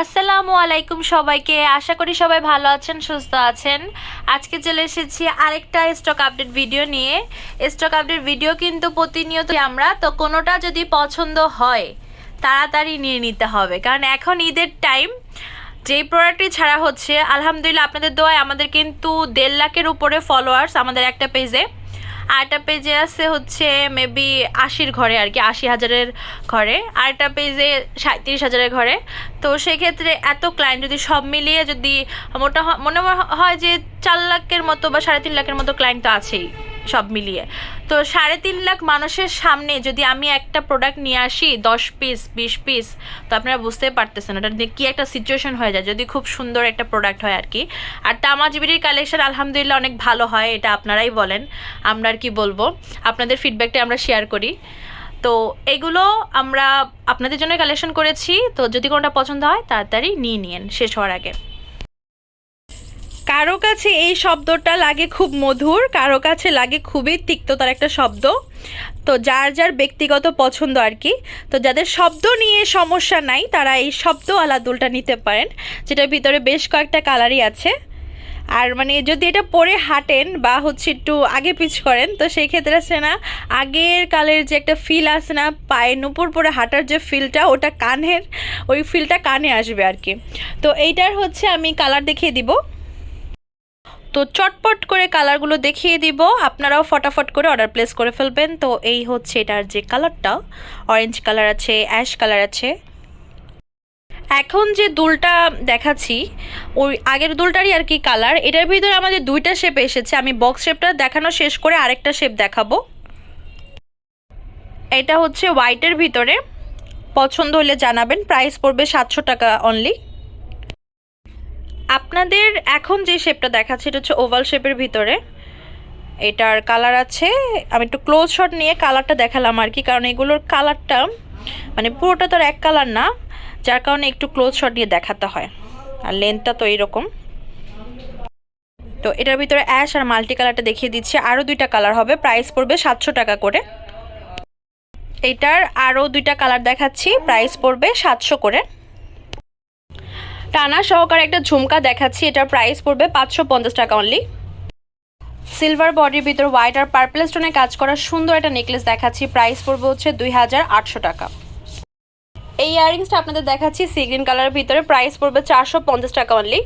আসসালামু আলাইকুম সবাইকে। আশা করি সবাই ভালো আছেন, সুস্থ আছেন। আজকে চলে এসেছি আরেকটা স্টক আপডেট ভিডিও নিয়ে। স্টক আপডেট ভিডিও কিন্তু প্রতিনিয়ত আমরা তো কোনোটা যদি পছন্দ হয় তাড়াতাড়ি নিয়ে নিতে হবে, কারণ এখন ঈদের টাইম। যেই প্রোডাক্টটি ছাড়া হচ্ছে, আলহামদুলিল্লাহ আপনাদের দোয়ায় আমাদের কিন্তু 1.5 লাখের উপরে ফলোয়ার্স আমাদের একটা পেজে। আরেকটা পেজে আছে হচ্ছে মেবি 80-র ঘরে, আর কি 80,000-এর ঘরে। আরেকটা পেজে 37,000-এর ঘরে। তো সেক্ষেত্রে এত ক্লায়েন্ট যদি সব মিলিয়ে যদি মনে হয় যে 4 লাখের মতো বা 3.5 লাখের মতো ক্লায়েন্ট তো আছেই সব মিলিয়ে। তো 3.5 লাখ মানুষের সামনে যদি আমি একটা প্রোডাক্ট নিয়ে আসি 10 পিস 20 পিস, তো আপনারা বুঝতে পারতেছেন ওটা কি একটা সিচুয়েশন হয়ে যায় যদি খুব সুন্দর একটা প্রোডাক্ট হয় আর কি। আর তামা জিবিরির কালেকশন আলহামদুলিল্লাহ অনেক ভালো হয়, এটা আপনারাই বলেন। আমরা আর কি বলবো, আপনাদের ফিডব্যাকটা আমরা শেয়ার করি। তো এগুলো আমরা আপনাদের জন্য কালেকশন করেছি। তো যদি কোনোটা পছন্দ হয় তাড়াতাড়ি নিয়ে নিন শেষ হওয়ার আগে। কারো কাছে এই শব্দটা লাগে খুব মধুর, কারো কাছে লাগে খুবই তিক্ততার একটা শব্দ। তো যার যার ব্যক্তিগত পছন্দ আর কি। তো যাদের শব্দ নিয়ে সমস্যা নাই তারা এই শব্দওয়ালা দুলটা নিতে পারেন, যেটার ভিতরে বেশ কয়েকটা কালারই আছে। আর মানে যদি এটা পরে হাঁটেন বা হচ্ছে একটু আগে পিছ করেন, তো সেই ক্ষেত্রে আছে না আগের কালের যে একটা ফিল আছে না, পায়ে নুপুর পরে হাঁটার যে ফিলটা, ওটা কানের ওই ফিলটা কানে আসবে আর কি। তো এইটার হচ্ছে আমি কালার দেখিয়ে দিব। তো চটপট করে কালারগুলো দেখিয়ে দিব, আপনারাও ফটাফট করে অর্ডার প্লেস করে ফেলবেন। তো এই হচ্ছে এটার যে কালারটা, অরেঞ্জ কালার আছে, অ্যাশ কালার আছে। এখন যে দুলটা দেখাচ্ছি ওই আগের দুলটারই আর কি কালার। এটার ভিতরে আমাদের দুইটা শেপ এসেছে, আমি বক্স শেপটা দেখানো শেষ করে আরেকটা শেপ দেখাবো। এটা হচ্ছে হোয়াইটের ভিতরে, পছন্দ হলে জানাবেন। প্রাইস পড়বে 700 টাকা অনলি। আপনাদের এখন যে শেপটা দেখাচ্ছে এটা হচ্ছে ওভাল শেপের ভিতরে। এটার কালার আছে, আমি একটু ক্লোজ শট নিয়ে কালারটা দেখালাম আর কি, কারণ এগুলোর কালারটা মানে পুরোটা তো এক কালার না, যার কারণে একটু ক্লোজ শট দিয়ে দেখাতে হয়। আর লেন্থটা তো এইরকম। তো এটার ভিতরে অ্যাশ আর মাল্টি কালারটা দেখিয়ে দিচ্ছি, আরও দুইটা কালার হবে। প্রাইস পড়বে 700 টাকা করে। এইটার আরও দুইটা কালার দেখাচ্ছি, প্রাইস পড়বে 700 করে। টানা সহকারে একটা ঝুমকা দেখাচ্ছি, এটার প্রাইস পড়বে 550 টাকা অনলি। সিলভার বডির ভিতর হোয়াইট আর পার্পল স্টোনে কাজ করা সুন্দর একটা নেকলেস দেখাচ্ছি, প্রাইস পড়বে হচ্ছে 2800 টাকা। এই ইয়াররিংসটা আপনাদের দেখাচ্ছি সি গ্রিন কালারের ভিতরে, প্রাইস পড়বে 450 টাকা অনলি।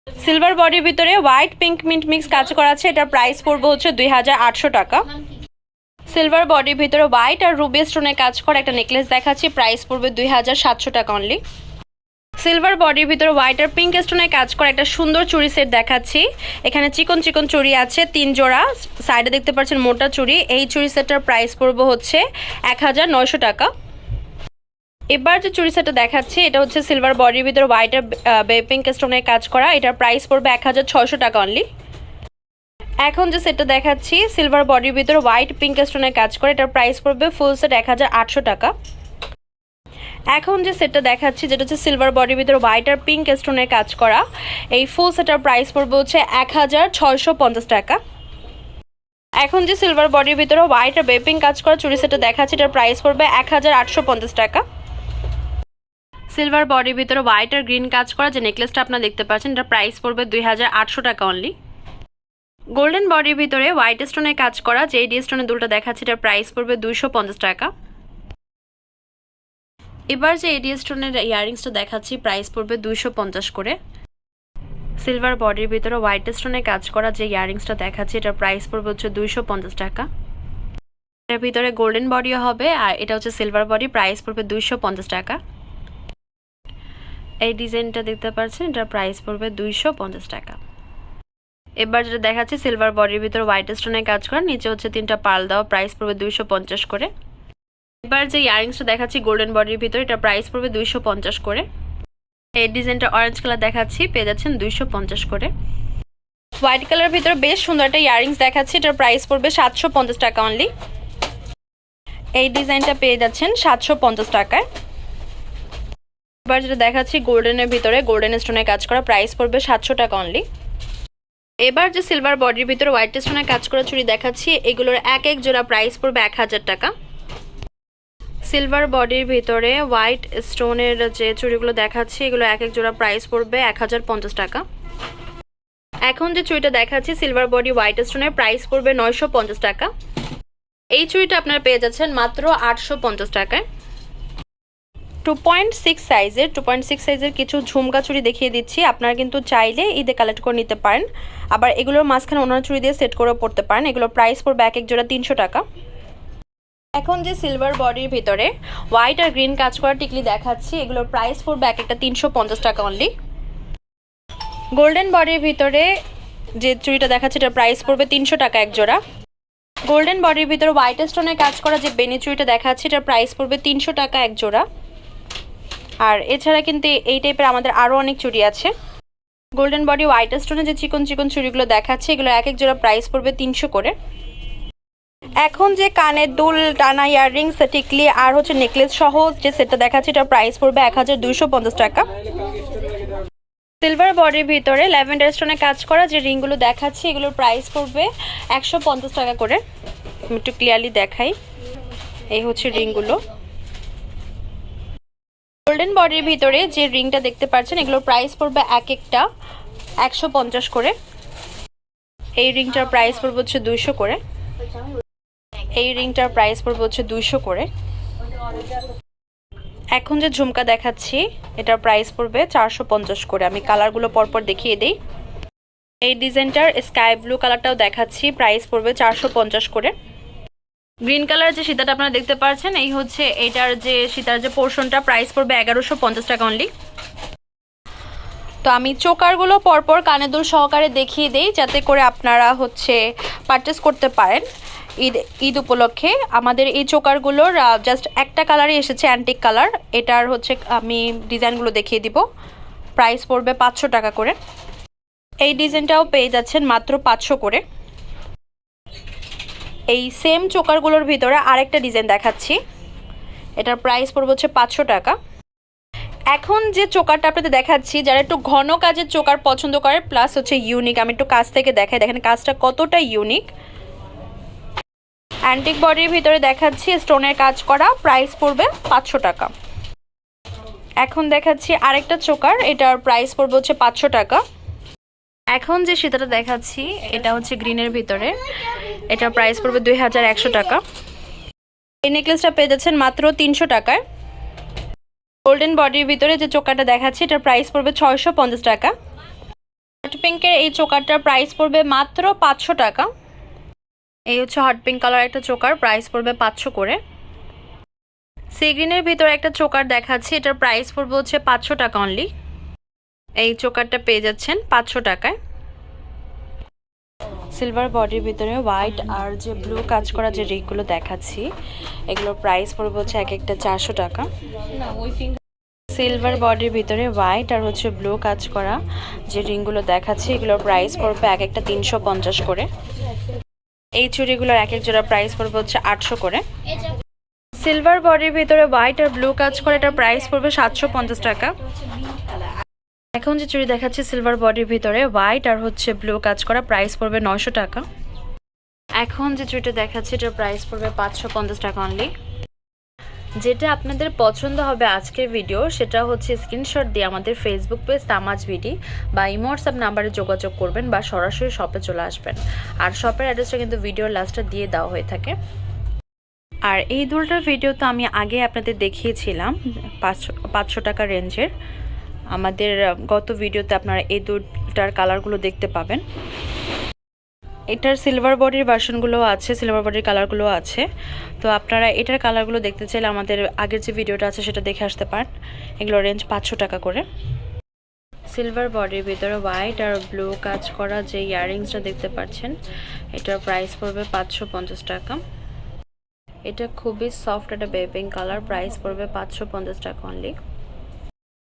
সিলভার বডির ভিতরে হোয়াইট পিঙ্ক মিন্ট মিক্স কাজ করা আছে, এটার প্রাইস পড়বে হচ্ছে 2800 টাকা। সিলভার বডির ভিতরে হোয়াইট আর রুবি স্টোনে কাজ করা একটা নেকলেস দেখাচ্ছি, প্রাইস পড়বে 2700 টাকা অনলি। সিলভার বডির ভিতরে হোয়াইট আর পিঙ্ক স্টোনে কাজ করা একটা সুন্দর চুড়ি সেট দেখাচ্ছি। এখানে চিকন চিকন চুড়ি আছে 3 জোড়া, সাইডে দেখতে পাচ্ছেন মোটা চুড়ি। এই চুড়ি সেটটার প্রাইস পড়বে হচ্ছে 1900 টাকা। এবার যে চুড়ি সেটটা দেখাচ্ছি এটা হচ্ছে সিলভার বডির ভিতরে হোয়াইট আর পিঙ্ক স্টোনের কাজ করা, এটার প্রাইস পড়বে 1600 টাকা অনলি। এখন যে সেটটা দেখাচ্ছি সিলভার বডির ভিতরে হোয়াইট পিঙ্ক স্টোনের কাজ করা, এটার প্রাইস পড়বে ফুল সেট 1800 টাকা। এখন যে সেটটা দেখাচ্ছি যেটা হচ্ছে সিলভার বডির ভিতরে হোয়াইট আর পিঙ্ক স্টোনের কাজ করা, এই ফুল সেটার প্রাইস পড়বে হচ্ছে 1650 টাকা। এখন যে সিলভার বডির ভিতরে হোয়াইট আর পিঙ্ক কাজ করা চুড়ি সেটটা দেখাচ্ছি, এটার প্রাইস পড়বে 1850 টাকা। সিলভার বডির ভিতরে হোয়াইট আর গ্রিন কাজ করা যে নেকলেসটা আপনারা দেখতে পাচ্ছেন, এটার প্রাইস পড়বে 2800 টাকা অনলি। গোল্ডেন বডির ভিতরে হোয়াইট স্টোনের কাজ করা যে এডি স্টোনের দুলটা দেখাচ্ছি, এটার প্রাইস পড়বে 250 টাকা। এবার যে এডি স্টোনের ইয়াররিংসটা দেখাচ্ছি, প্রাইস পড়বে 250 করে। সিলভার বডির ভিতরে হোয়াইট স্টোনের কাজ করা যে ইয়াররিংসটা দেখাচ্ছি, এটার প্রাইস পড়বে হচ্ছে 250 টাকা। এটার ভিতরে গোল্ডেন বডিও হবে, আর এটা হচ্ছে সিলভার বডি, প্রাইস পড়বে 250 টাকা। এই ডিজাইনটা দেখতে পাচ্ছেন, এটার প্রাইস পড়বে 250 টাকা। এবার যেটা দেখাচ্ছি সিলভার বডির ভিতরে হোয়াইট স্টোনের কাজ করা, নিচে হচ্ছে 3টা পার্ল দেওয়া, প্রাইস পড়বে 250 করে। এবার যে ইয়াররিংসটা দেখাচ্ছি গোল্ডেন বডির ভিতরে, এটা প্রাইস পড়বে 250 করে। এই ডিজাইনটা অরেঞ্জ কালার দেখাচ্ছি, পেয়ে যাচ্ছেন 250 করে। হোয়াইট কালারের ভিতরে বেশ সুন্দর একটা ইয়াররিংস দেখাচ্ছি, এটার প্রাইস পড়বে 750 টাকা অনলি। এই ডিজাইনটা পেয়ে যাচ্ছেন 750 টাকায়। এবার যেটা দেখাচ্ছি গোল্ডেনের ভিতরে গোল্ডেন স্টোনের কাজ করা, প্রাইস পড়বে 700 টাকা অনলি। এবার যে সিলভার বডির ভিতরে হোয়াইট স্টোনের কাজ করা চুড়ি দেখাচ্ছি, এগুলোর এক এক জোড়া প্রাইস পড়বে 1000 টাকা। সিলভার বডির ভিতরে হোয়াইট স্টোনের যে চুড়িগুলো দেখাচ্ছি এগুলো এক এক জোড়া প্রাইস পড়বে 1050 টাকা। এখন যে চুড়িটা দেখাচ্ছি সিলভার বডি হোয়াইট স্টোনের প্রাইস পড়বে 950 টাকা। এই চুড়িটা আপনারা পেয়ে যাচ্ছেন মাত্র 850 টাকায়। 2.6 সাইজের কিছু ঝুমকা চুড়ি দেখিয়ে দিচ্ছি। আপনারা কিন্তু চাইলে ঈদে কালেক্ট করে নিতে পারেন, আবার এগুলোর মাঝখানে অন্য চুড়ি দিয়ে সেট করে পড়তে পারেন। এগুলোর প্রাইস পড়বে এক এক জোড়া 300 টাকা। এখন যে সিলভার বডির ভিতরে হোয়াইট আর গ্রিন কাজ করা টিকলি দেখাচ্ছি এগুলোর প্রাইস পড়বে এক একটা 350 টাকা অনলি। গোল্ডেন বডির ভিতরে যে চুড়িটা দেখাচ্ছে এটার প্রাইস পড়বে 300 টাকা এক জোড়া। গোল্ডেন বডির ভিতরে হোয়াইট স্টোনের কাজ করা যে বেনি চুড়িটা দেখাচ্ছে এটার প্রাইস পড়বে 300 টাকা এক জোড়া। আর এছাড়া কিন্তু এই টাইপের আমাদের আরও অনেক চুড়ি আছে। গোল্ডেন বডি হোয়াইট স্টোনের যে চিকন চিকন চুড়িগুলো দেখাচ্ছে এগুলো এক এক জোড়া প্রাইস পড়বে 300 করে। এখন যে কানের দুল, টানা ইয়াররিংস, টিকলি আর হচ্ছে নেকলেস সহ যে সেটটা দেখাচ্ছে এটার প্রাইস পড়বে 1250 টাকা। সিলভার বডির ভিতরে ল্যাভেন্ডার স্টোনে কাজ করা যে রিংগুলো দেখাচ্ছি এগুলোর প্রাইস পড়বে 150 টাকা করে। আমি একটু ক্লিয়ারলি দেখাই, এই হচ্ছে রিংগুলো। গোল্ডেন বডির ভিতরে যে রিংটা দেখতে পাচ্ছেন এগুলোর প্রাইস পড়বে এক একটা 150 করে। এই রিংটার প্রাইস পড়বে হচ্ছে 200 করে। এই রিংটার প্রাইস পড়বে হচ্ছে 200 করে। এখন যে ঝুমকা দেখাচ্ছি এটার প্রাইস পড়বে 450 করে। আমি কালারগুলো পরপর দেখিয়ে দিই। এই ডিজাইনটার স্কাই ব্লু কালারটাও দেখাচ্ছি, প্রাইস পড়বে 450 করে। গ্রিন কালার যে সীতাটা আপনারা দেখতে পাচ্ছেন এই হচ্ছে এটার যে সীতার যে পোর্শনটা, প্রাইস পড়বে 1150 টাকা অনলি। তো আমি চোকারগুলো পরপর কানে দুল সহকারে দেখিয়ে দেই যাতে করে আপনারা হচ্ছে পারচেস করতে পারেন ঈদ উপলক্ষে। আমাদের এই চোকারগুলোর জাস্ট একটা কালারই এসেছে, অ্যান্টিক কালার। এটার হচ্ছে আমি ডিজাইনগুলো দেখিয়ে দিব। প্রাইস পড়বে 500 টাকা করে। এই ডিজাইনটাও পেয়ে যাচ্ছেন মাত্র 500 করে। এই সেম চোকারগুলোর ভিতরে আরেকটা ডিজাইন দেখাচ্ছি, এটার প্রাইস পড়বে হচ্ছে 500 টাকা। এখন যে চোকারটা আপনাদের দেখাচ্ছি, যারা একটু ঘন কাজের চোকার পছন্দ করে প্লাস হচ্ছে ইউনিক, আমি একটু কাছ থেকে দেখাই, দেখেন কাজটা কতটা ইউনিক। অ্যান্টিক বডির ভিতরে দেখাচ্ছি স্টোনের কাজ করা, প্রাইস পড়বে 500 টাকা। এখন দেখাচ্ছি আরেকটা চোকার, এটার প্রাইস পড়বে হচ্ছে 500 টাকা। এখন যে সীতাটা দেখাচ্ছি এটা হচ্ছে গ্রিনের ভিতরে, এটার প্রাইস পড়বে 2100 টাকা। এই নেকলেসটা পেয়ে যাচ্ছেন মাত্র 300 টাকায়। গোল্ডেন বডির ভিতরে যে চোকারটা দেখাচ্ছি এটার প্রাইস পড়বে 650 টাকা। হট পিঙ্কের এই চোকারটার প্রাইস পড়বে মাত্র 500 টাকা। এই হচ্ছে হট পিঙ্ক কালার একটা চোকার, প্রাইস পড়বে 500 করে। সি গ্রিনের ভিতরে একটা চোকার দেখাচ্ছি, এটার প্রাইস পড়বে হচ্ছে 500 টাকা অনলি। এই চোকারটা পেয়ে যাচ্ছেন 500 টাকায়। সিলভার বডির ভিতরে হোয়াইট আর যে ব্লু কাজ করা যে রিংগুলো দেখাচ্ছি এগুলোর প্রাইস পড়বে হচ্ছে এক একটা 400 টাকা। সিলভার বডির ভিতরে হোয়াইট আর হচ্ছে ব্লু কাজ করা যে রিংগুলো দেখাচ্ছি এগুলোর প্রাইস পড়বে এক একটা 350 করে। এই চুড়িগুলোর এক এক জোড়া প্রাইস পড়বে হচ্ছে 800 করে। সিলভার বডির ভিতরে হোয়াইট আর ব্লু কাজ করে এটার প্রাইস পড়বে 750 টাকা। এখন যে চুড়ি দেখাচ্ছি সিলভার বডির ভিতরে হোয়াইট আর হচ্ছে ব্লু কাজ করা, প্রাইস পড়বে 900 টাকা। এখন যে চুড়িটা দেখাচ্ছি এটার প্রাইস পড়বে 550 টাকা অনলি। যেটা আপনাদের পছন্দ হবে আজকের ভিডিও সেটা হচ্ছে স্ক্রিনশট দিয়ে আমাদের ফেসবুক পেজ তামাজ বিডি বা ইমো হোয়াটসঅ্যাপ নাম্বারে যোগাযোগ করবেন বা সরাসরি শপে চলে আসবেন। আর শপের অ্যাড্রেসটা কিন্তু ভিডিওর লাস্টে দিয়ে দেওয়া হয়ে থাকে। আর এই দুলটার ভিডিও তো আমি আগে আপনাদের দেখিয়েছিলাম 500 টাকা রেঞ্জের। আমাদের গত ভিডিওতে আপনারা এই দুলটার কালারগুলো দেখতে পাবেন। এটার সিলভার বডির ভার্সনগুলো আছে, সিলভার বডির কালারগুলো আছে। তো আপনারা এটার কালারগুলো দেখতে চাইলে আমাদের আগের যে ভিডিওটা আছে সেটা দেখে আসতে পারেন। এগুলো রেঞ্জ 500 টাকা করে। সিলভার বডির ভিতরে হোয়াইট আর ব্লু কাজ করা যে ইয়াররিংসটা দেখতে পাচ্ছেন এটার প্রাইস পড়বে 550 টাকা। এটা খুবই সফট একটা বেবিং কালার, প্রাইস পড়বে 550 টাকা অনলি।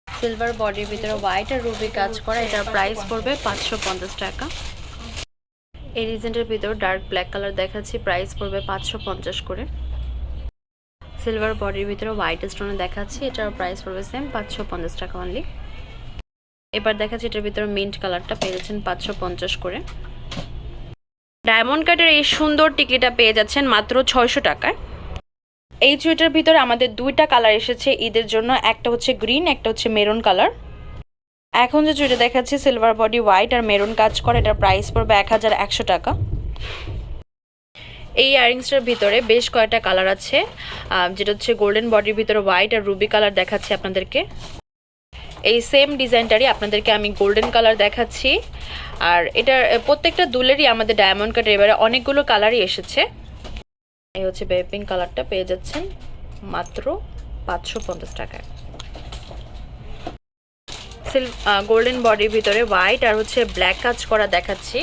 সিলভার বডির ভিতরে হোয়াইট আর রুবি কাজ করা, এটার প্রাইস পড়বে 550 টাকা। এই ডিজাইনের ভিতর ডার্ক ব্ল্যাক কালার দেখাচ্ছি, প্রাইস পড়বে 550 করে। সিলভার বডির ভিতরে হোয়াইট স্টোনে দেখাচ্ছি, এটার প্রাইস পড়বে সেম 550 টাকা অনলি। এবার দেখাচ্ছি এটার ভিতরে মিন্ট কালারটা পেয়ে যাচ্ছেন 550 করে। ডায়মন্ড কাটের এই সুন্দর টিকলিটা পেয়ে যাচ্ছেন মাত্র 600 টাকায়। এই চুড়িটার ভিতরে আমাদের দুইটা কালার এসেছে ঈদের জন্য, একটা হচ্ছে গ্রিন, একটা হচ্ছে মেরুন কালার। এখন যে চুড়িটা দেখাচ্ছি সিলভার বডি হোয়াইট আর মেরুন কাজ করে, এটার প্রাইস পড়বে 1100 টাকা। এই ইয়ারিংসটার ভিতরে বেশ কয়েকটা কালার আছে, যেটা হচ্ছে গোল্ডেন বডির ভিতরে হোয়াইট আর রুবি কালার দেখাচ্ছি আপনাদেরকে। এই সেম ডিজাইনটারই আপনাদেরকে আমি গোল্ডেন কালার দেখাচ্ছি। আর এটার প্রত্যেকটা দুলেরই আমাদের ডায়মন্ড কাটের এবারে অনেকগুলো কালারই এসেছে। এই হচ্ছে বেবি পিঙ্ক কালারটা পেয়ে যাচ্ছেন মাত্র 550 টাকায়। গোল্ডেন বডির ভিতরে হোয়াইট আর হচ্ছে ব্ল্যাক কাজ করা দেখাচ্ছি।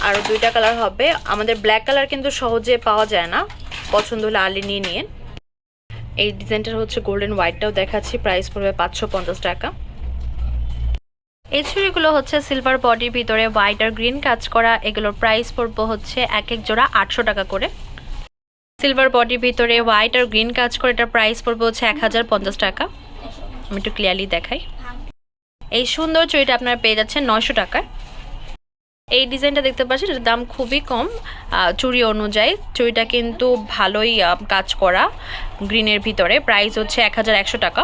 আরও দুইটা কালার হবে। আমাদের ব্ল্যাক কালার কিন্তু সহজে পাওয়া যায় না, পছন্দ হলে আর্লি নিয়ে নিন। এই ডিজাইনটার হচ্ছে গোল্ডেন হোয়াইটটাও দেখাচ্ছি, প্রাইস পড়বে 550 টাকা। এই চুড়িগুলো হচ্ছে সিলভার বডির ভিতরে হোয়াইট আর গ্রিন কাজ করা, এগুলোর প্রাইস পড়বে হচ্ছে এক এক জোড়া 800 টাকা করে। সিলভার বডির ভিতরে হোয়াইট আর গ্রিন কাজ করে, এটার প্রাইস পড়বে হচ্ছে 1050 টাকা। আমি একটু ক্লিয়ারলি দেখাই। এই সুন্দর চুড়িটা আপনারা পেয়ে যাচ্ছেন 900 টাকায়। এই ডিজাইনটা দেখতে পাচ্ছেন, এটার দাম খুবই কম চুড়ি অনুযায়ী। চুড়িটা কিন্তু ভালোই কাজ করা গ্রিনের ভিতরে, প্রাইস হচ্ছে 1100 টাকা।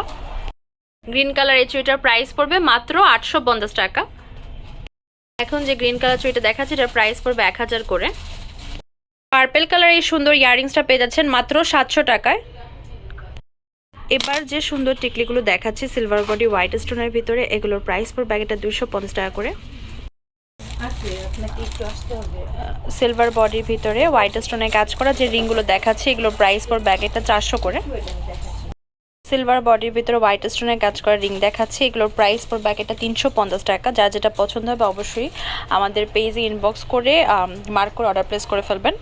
গ্রিন কালার এই চুড়িটার প্রাইস পড়বে মাত্র 850 টাকা। এখন যে গ্রিন কালার চুড়িটা দেখাচ্ছে, এটার প্রাইস পড়বে 1000 করে। পার্পেল কালার এই সুন্দর ইয়ারিংসটা পেয়ে যাচ্ছেন মাত্র 700 টাকায়। এবার যে সুন্দর টিকলিগুলো দেখাচ্ছি সিলভার বডি হোয়াইট স্টোনের ভিতরে, এগুলোর প্রাইস পড়বে এটা 250 টাকা করে। সিলভার বডির ভিতরে হোয়াইট স্টোনের কাজ করা যে রিংগুলো দেখাচ্ছি, এগুলোর প্রাইস পড়বে এটা 400 করে। সিলভার বডির ভিতরে হোয়াইট স্টোনের কাজ করা রিং দেখাচ্ছি, এগুলোর প্রাইস পড়বে এটা 350 টাকা। যার যেটা পছন্দ হবে অবশ্যই আমাদের পেজে ইনবক্স করে মার্ক করে অর্ডার প্লেস করে ফেলবেন।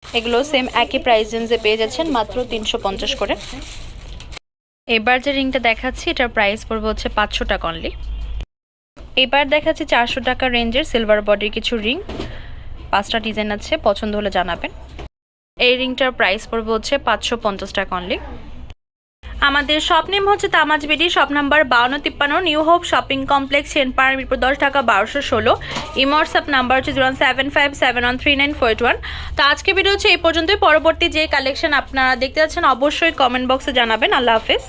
এগুলো সেম একই প্রাইস রেঞ্জে পেয়ে যাচ্ছেন মাত্র 350 করে। এবার যে রিংটা দেখাচ্ছি, এটার প্রাইস পড়বে হচ্ছে 500 টাকা অনলি। এবার দেখাচ্ছি 400 টাকা রেঞ্জের সিলভার বডির কিছু রিং, 5টা ডিজাইন আছে, পছন্দ হলে জানাবেন। এই রিংটার প্রাইস পড়বে হচ্ছে 550 টাকা অনলি। আমাদের শপ নেম হচ্ছে Tamaz BD, shop number 5253, new hope shopping complex, Chenpara, Mirpur 10, Dhaka 1216। WhatsApp number হচ্ছে 07571394841। তো আজকে ভিডিও হচ্ছে এই পর্যন্তই। পরবর্তী যে কালেকশন আপনারা দেখতে যাচ্ছেন অবশ্যই কমেন্ট বক্সে জানাবেন। আল্লাহ হাফেজ।